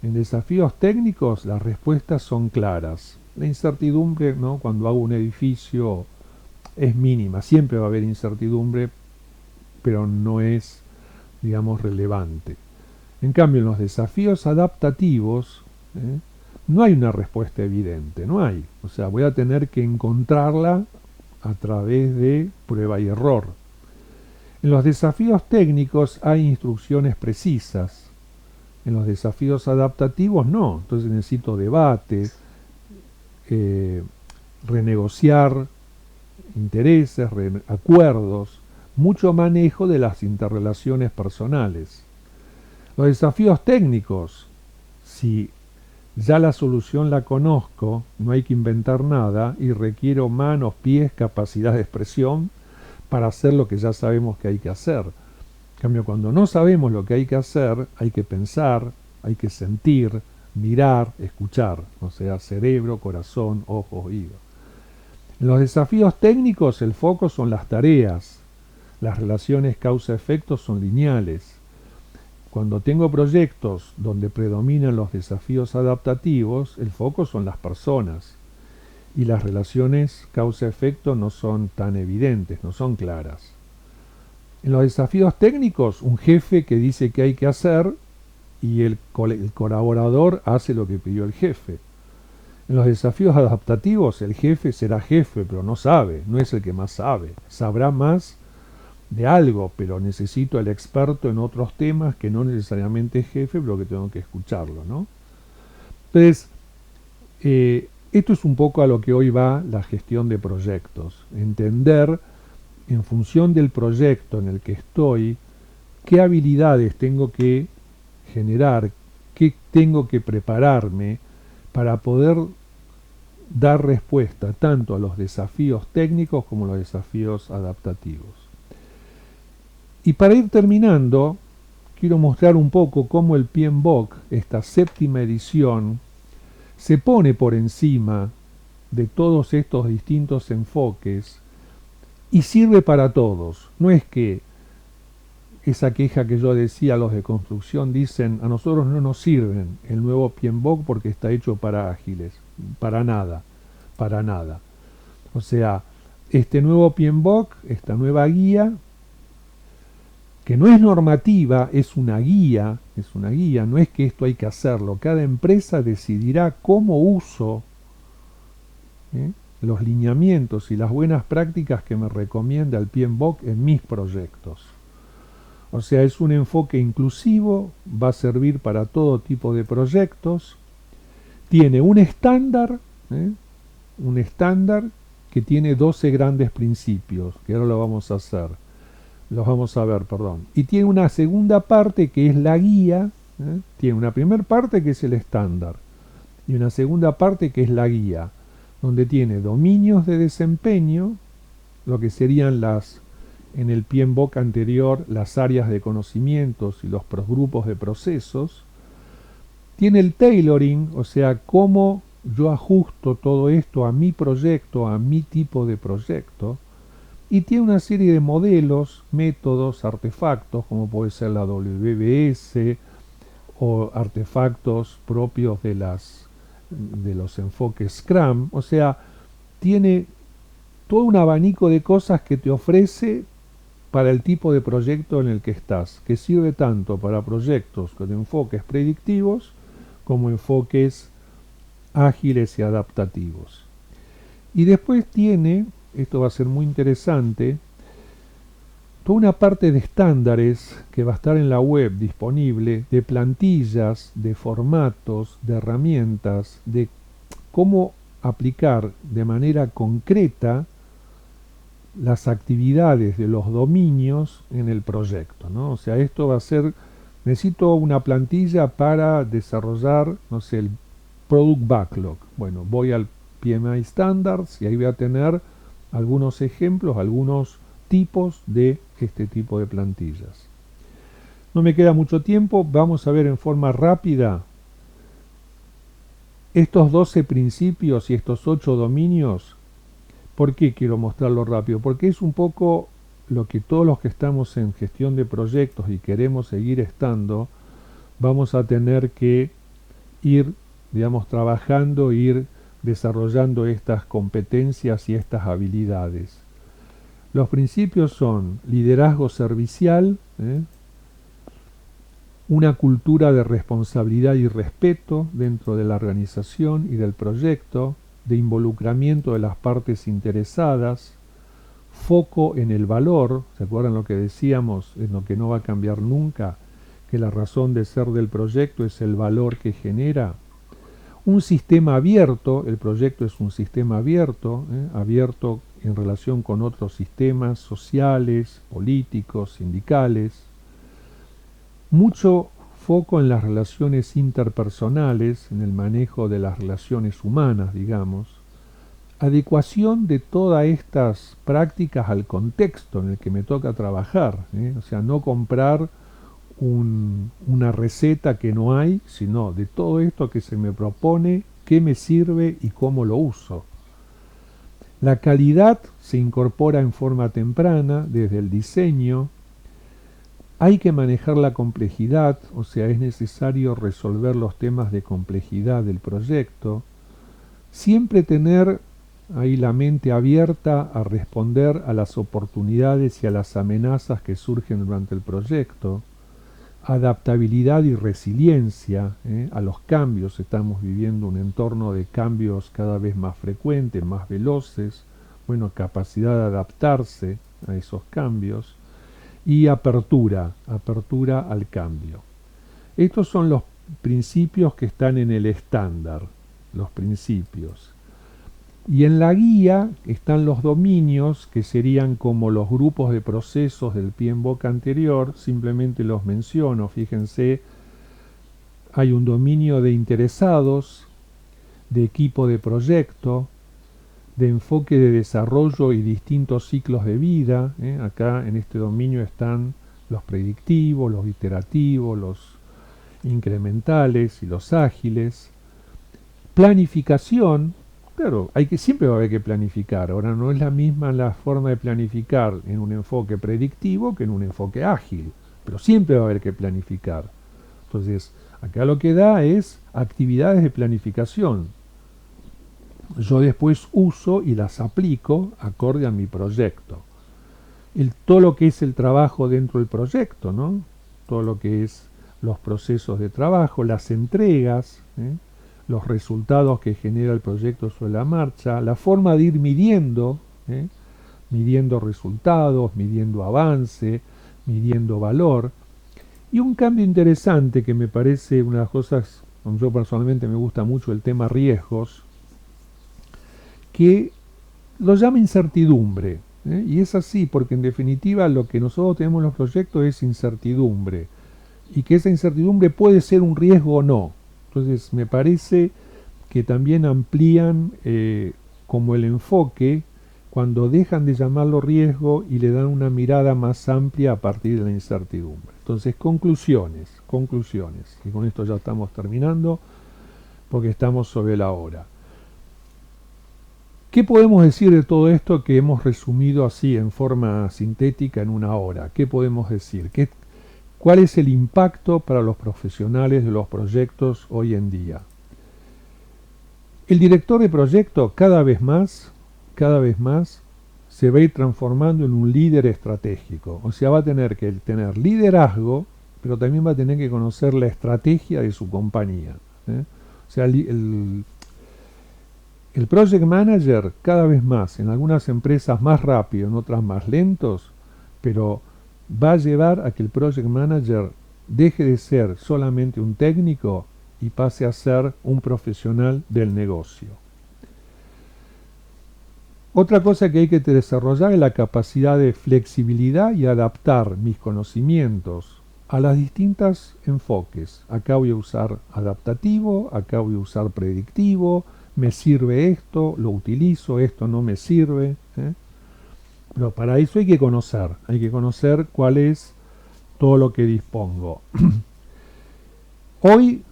en desafíos técnicos las respuestas son claras. La incertidumbre, ¿no?, cuando hago un edificio es mínima, siempre va a haber incertidumbre, pero no es, digamos, relevante. En cambio, en los desafíos adaptativos, no hay una respuesta evidente, no hay. O sea, voy a tener que encontrarla a través de prueba y error. En los desafíos técnicos hay instrucciones precisas. En los desafíos adaptativos no. Entonces necesito debate, renegociar intereses, acuerdos, mucho manejo de las interrelaciones personales. Los desafíos técnicos, si ya la solución la conozco, no hay que inventar nada y requiero manos, pies, capacidad de expresión para hacer lo que ya sabemos que hay que hacer. En cambio, cuando no sabemos lo que hay que hacer, hay que pensar, hay que sentir, mirar, escuchar, o sea, cerebro, corazón, ojos, oídos. En los desafíos técnicos el foco son las tareas, las relaciones causa-efecto son lineales. Cuando tengo proyectos donde predominan los desafíos adaptativos, el foco son las personas y las relaciones causa-efecto no son tan evidentes, no son claras. En los desafíos técnicos, un jefe que dice qué hay que hacer y el colaborador hace lo que pidió el jefe. En los desafíos adaptativos, el jefe será jefe, pero no sabe, no es el que más sabe. Sabrá más de algo, pero necesito al experto en otros temas que no necesariamente es jefe, pero que tengo que escucharlo, ¿no? Entonces, esto es un poco a lo que hoy va la gestión de proyectos. Entender, en función del proyecto en el que estoy, qué habilidades tengo que generar, qué tengo que prepararme para poder dar respuesta tanto a los desafíos técnicos como a los desafíos adaptativos. Y para ir terminando, quiero mostrar un poco cómo el PMBOK, esta séptima edición, se pone por encima de todos estos distintos enfoques y sirve para todos. No es que esa queja que yo decía, los de construcción dicen, a nosotros no nos sirven el nuevo PMBOK porque está hecho para ágiles. Para nada, para nada. O sea, este nuevo PMBOK, esta nueva guía, que no es normativa, es una guía, no es que esto hay que hacerlo. Cada empresa decidirá cómo uso los lineamientos y las buenas prácticas que me recomienda el PMBOK en mis proyectos. O sea, es un enfoque inclusivo, va a servir para todo tipo de proyectos. Tiene un estándar que tiene 12 grandes principios, que ahora lo vamos a hacer. Los vamos a ver, perdón. Y tiene una segunda parte que es la guía. Tiene una primera parte que es el estándar. Y una segunda parte que es la guía, donde tiene dominios de desempeño, lo que serían en el PMBOK anterior, las áreas de conocimientos y los grupos de procesos. Tiene el tailoring, o sea, cómo yo ajusto todo esto a mi proyecto, a mi tipo de proyecto. Y tiene una serie de modelos, métodos, artefactos, como puede ser la WBS o artefactos propios de los enfoques Scrum. O sea, tiene todo un abanico de cosas que te ofrece para el tipo de proyecto en el que estás, que sirve tanto para proyectos con enfoques predictivos como enfoques ágiles y adaptativos. Y después tiene, esto va a ser muy interesante, toda una parte de estándares que va a estar en la web disponible, de plantillas, de formatos, de herramientas, de cómo aplicar de manera concreta las actividades de los dominios en el proyecto, ¿no? O sea, esto va a ser, necesito una plantilla para desarrollar, no sé, el Product Backlog. Bueno, voy al PMI Standards y ahí voy a tener algunos ejemplos, algunos tipos de este tipo de plantillas. No me queda mucho tiempo, vamos a ver en forma rápida estos 12 principios y estos 8 dominios. ¿Por qué quiero mostrarlo rápido? Porque es un poco lo que todos los que estamos en gestión de proyectos y queremos seguir estando, vamos a tener que ir, digamos, trabajando, ir desarrollando estas competencias y estas habilidades. Los principios son liderazgo servicial, una cultura de responsabilidad y respeto dentro de la organización y del proyecto, de involucramiento de las partes interesadas, foco en el valor, ¿se acuerdan lo que decíamos? Es lo que no va a cambiar nunca, que la razón de ser del proyecto es el valor que genera. Un sistema abierto, el proyecto es un sistema abierto, abierto en relación con otros sistemas sociales, políticos, sindicales. Mucho foco en las relaciones interpersonales, en el manejo de las relaciones humanas, digamos. Adecuación de todas estas prácticas al contexto en el que me toca trabajar, o sea, no comprar una receta que no hay, sino de todo esto que se me propone, qué me sirve y cómo lo uso. La calidad se incorpora en forma temprana desde el diseño. Hay que manejar la complejidad, o sea, es necesario resolver los temas de complejidad del proyecto. Siempre tener ahí la mente abierta a responder a las oportunidades y a las amenazas que surgen durante el proyecto. Adaptabilidad y resiliencia a los cambios. Estamos viviendo un entorno de cambios cada vez más frecuentes, más veloces. Bueno, capacidad de adaptarse a esos cambios. Y apertura al cambio. Estos son los principios que están en el estándar, los principios. Y en la guía están los dominios, que serían como los grupos de procesos del PMBOK anterior, simplemente los menciono, fíjense, hay un dominio de interesados, de equipo de proyecto, de enfoque de desarrollo y distintos ciclos de vida. Acá en este dominio están los predictivos, los iterativos, los incrementales y los ágiles. Planificación. Claro, siempre va a haber que planificar. Ahora no es la misma la forma de planificar en un enfoque predictivo que en un enfoque ágil, pero siempre va a haber que planificar. Entonces, acá lo que da es actividades de planificación. Yo después uso y las aplico acorde a mi proyecto. Todo lo que es el trabajo dentro del proyecto, ¿no? Todo lo que es los procesos de trabajo, las entregas, los resultados que genera el proyecto sobre la marcha, la forma de ir midiendo, midiendo resultados, midiendo avance, midiendo valor. Y un cambio interesante que me parece una de las cosas, yo personalmente me gusta mucho el tema riesgos, que lo llama incertidumbre. Y es así, porque en definitiva lo que nosotros tenemos en los proyectos es incertidumbre. Y que esa incertidumbre puede ser un riesgo o no. Entonces me parece que también amplían como el enfoque cuando dejan de llamarlo riesgo y le dan una mirada más amplia a partir de la incertidumbre. Entonces, conclusiones. Y con esto ya estamos terminando porque estamos sobre la hora. ¿Qué podemos decir de todo esto que hemos resumido así en forma sintética en una hora? ¿Qué podemos decir? ¿Cuál es el impacto para los profesionales de los proyectos hoy en día? El director de proyecto cada vez más se va a ir transformando en un líder estratégico. O sea, va a tener que tener liderazgo, pero también va a tener que conocer la estrategia de su compañía. O sea, el project manager cada vez más, en algunas empresas más rápido, en otras más lentos, pero va a llevar a que el project manager deje de ser solamente un técnico y pase a ser un profesional del negocio. Otra cosa que hay que desarrollar es la capacidad de flexibilidad y adaptar mis conocimientos a las distintas enfoques. Acá voy a usar adaptativo, acá voy a usar predictivo, me sirve esto, lo utilizo, esto no me sirve. Pero para eso hay que conocer cuál es todo lo que dispongo. Hoy,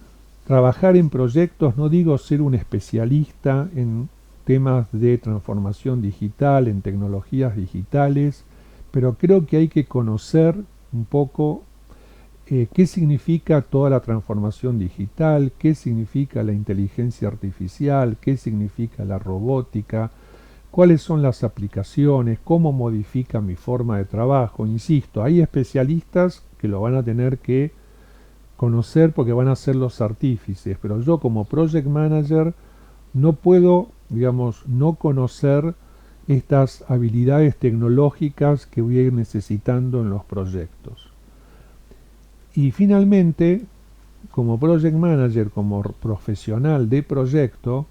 trabajar en proyectos, no digo ser un especialista en temas de transformación digital, en tecnologías digitales, pero creo que hay que conocer un poco qué significa toda la transformación digital, qué significa la inteligencia artificial, qué significa la robótica, cuáles son las aplicaciones, cómo modifica mi forma de trabajo. Insisto, hay especialistas que lo van a tener que conocer porque van a ser los artífices, pero yo como project manager no puedo, digamos, no conocer estas habilidades tecnológicas que voy a ir necesitando en los proyectos. Y finalmente, como project manager, como profesional de proyecto,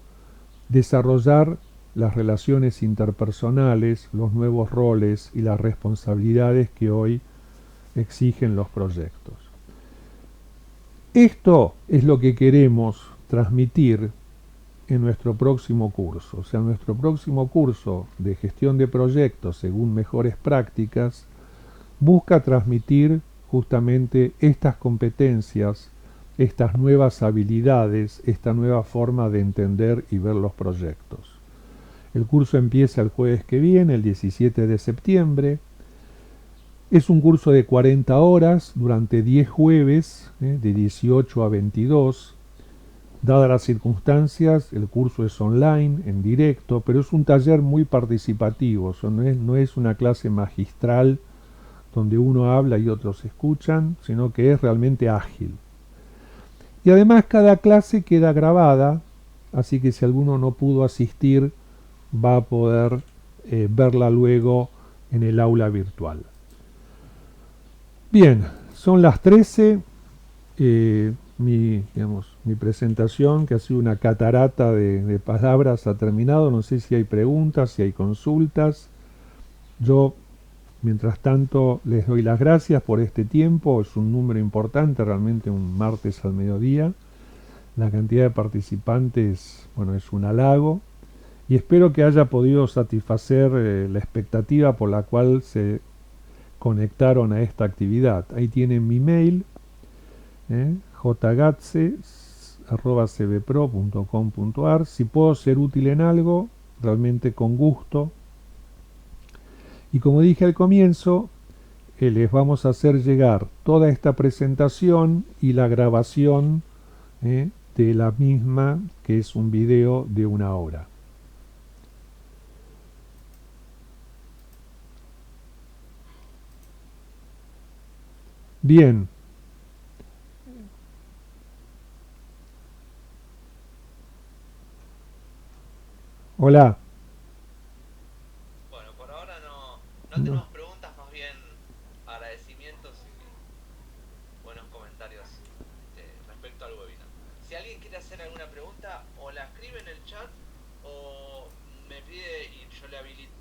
desarrollar las relaciones interpersonales, los nuevos roles y las responsabilidades que hoy exigen los proyectos. Esto es lo que queremos transmitir en nuestro próximo curso. O sea, nuestro próximo curso de gestión de proyectos según mejores prácticas busca transmitir justamente estas competencias, estas nuevas habilidades, esta nueva forma de entender y ver los proyectos. El curso empieza el jueves que viene, el 17 de septiembre. Es un curso de 40 horas durante 10 jueves, de 18 a 22. Dadas las circunstancias, el curso es online, en directo, pero es un taller muy participativo. O sea, no es una clase magistral donde uno habla y otros escuchan, sino que es realmente ágil. Y además cada clase queda grabada, así que si alguno no pudo asistir, va a poder verla luego en el aula virtual. Bien, son las 13. Mi presentación, que ha sido una catarata de palabras, ha terminado. No sé si hay preguntas, si hay consultas. Yo, mientras tanto, les doy las gracias por este tiempo. Es un número importante, realmente un martes al mediodía. La cantidad de participantes, bueno, es un halago. Y espero que haya podido satisfacer la expectativa por la cual se conectaron a esta actividad. Ahí tienen mi mail, jgatze@cbpro.com.ar. Si puedo ser útil en algo, realmente con gusto. Y como dije al comienzo, les vamos a hacer llegar toda esta presentación y la grabación de la misma, que es un video de 1 hora. Bien. Hola. Bueno, por ahora no No. tenemos preguntas, más bien agradecimientos y buenos comentarios respecto al webinar. Si alguien quiere hacer alguna pregunta, o la escribe en el chat o me pide y yo le habilito.